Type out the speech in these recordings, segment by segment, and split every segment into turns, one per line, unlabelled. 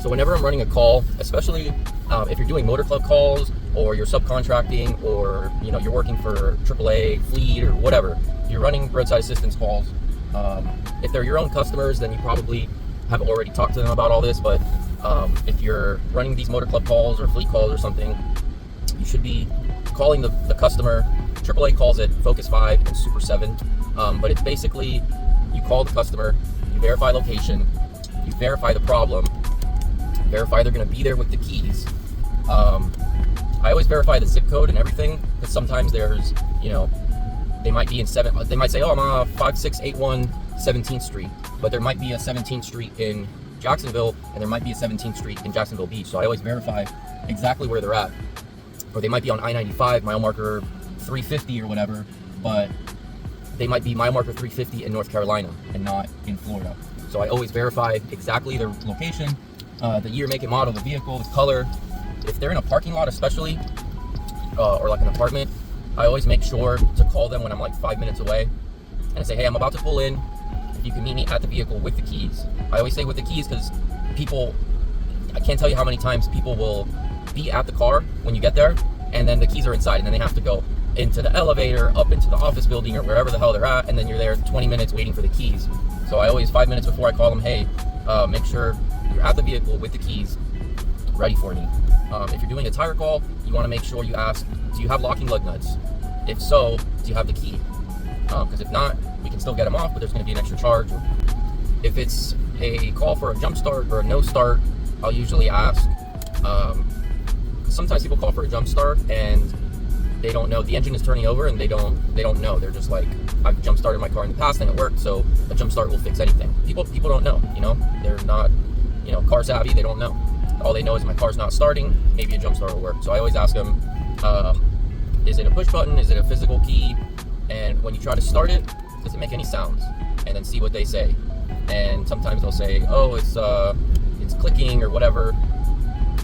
So whenever I'm running a call, especially if you're doing motor club calls or you're subcontracting or you're working for AAA, fleet, or whatever, you're running roadside assistance calls. If they're your own customers, then you probably have already talked to them about all this. But if you're running these motor club calls or fleet calls or something, you should be calling the customer. AAA calls it Focus 5 and Super 7, but it's basically you call the customer, you verify location, you verify the problem, verify they're going to be there with the keys. I always verify the zip code and everything, because sometimes there's, they might be in they might say, oh, I'm 5681 17th Street, but there might be a 17th Street in Jacksonville, and there might be a 17th Street in Jacksonville Beach. So I always verify exactly where they're at. Or they might be on I-95, mile marker 350 or whatever, but they might be mile marker 350 in North Carolina and not in Florida. So I always verify exactly their location, the year, make, and model of the vehicle, the color. If they're in a parking lot especially, or like an apartment, I always make sure to call them when I'm like 5 minutes away. And I say, hey, I'm about to pull in. If you can meet me at the vehicle with the keys. I always say with the keys because I can't tell you how many times people will be at the car when you get there, and then the keys are inside, and then they have to go into the elevator, up into the office building or wherever the hell they're at, and then you're there 20 minutes waiting for the keys. So I always, 5 minutes before I call them, hey, make sure you're at the vehicle with the keys ready for me. If you're doing a tire call, you want to make sure you ask, do you have locking lug nuts? If so, do you have the key? Because if not, we can still get them off, but there's going to be an extra charge. If it's a call for a jump start or a no start, I'll usually ask. Sometimes people call for a jump start and they don't know the engine is turning over, and they don't know. They're just like, I've jump started my car in the past and it worked, so a jump start will fix anything. People don't know. They're not car savvy. They don't know. All they know is my car's not starting. Maybe a jump start will work. So I always ask them, is it a push button? Is it a physical key? And when you try to start it, does it make any sounds? And then see what they say. And sometimes they'll say, oh, it's clicking or whatever.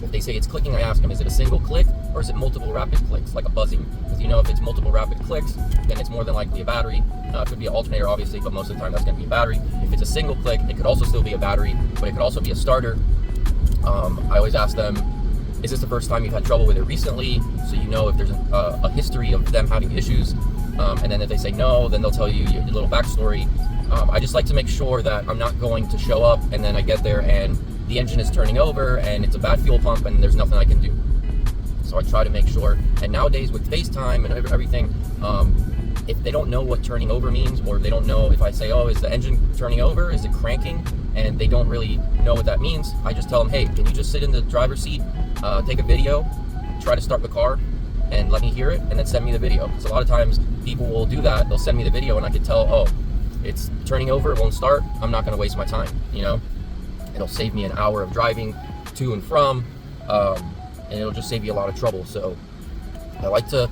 If they say it's clicking, I ask them, is it a single click or is it multiple rapid clicks, like a buzzing? Because if it's multiple rapid clicks, then it's more than likely a battery. It could be an alternator, obviously, but most of the time that's going to be a battery. If it's a single click, it could also still be a battery, but it could also be a starter. I always ask them, is this the first time you've had trouble with it recently? So if there's a history of them having issues. And then if they say no, then they'll tell you your little backstory. I just like to make sure that I'm not going to show up and then I get there and the engine is turning over and it's a bad fuel pump and there's nothing I can do. So I try to make sure. And nowadays with FaceTime and everything, if they don't know what turning over means, or they don't know, if I say, oh, is the engine turning over? Is it cranking? And they don't really know what that means, I just tell them, hey, can you just sit in the driver's seat, take a video, try to start the car, and let me hear it, and then send me the video. Because a lot of times people will do that. They'll send me the video and I can tell, oh, it's turning over, it won't start. I'm not going to waste my time, It'll save me an hour of driving to and from, and it'll just save you a lot of trouble. So I like to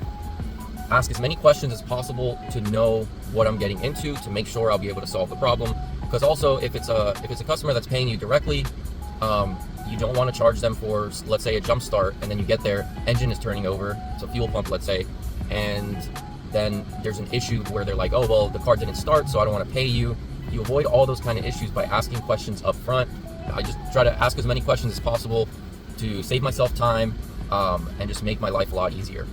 ask as many questions as possible to know what I'm getting into, to make sure I'll be able to solve the problem. Because also, if it's a customer that's paying you directly, you don't want to charge them for, let's say, a jump start, and then you get there, engine is turning over, it's a fuel pump, let's say, and then there's an issue where they're like, oh, well, the car didn't start, so I don't want to pay you. You avoid all those kind of issues by asking questions up front. I just try to ask as many questions as possible to save myself time, and just make my life a lot easier.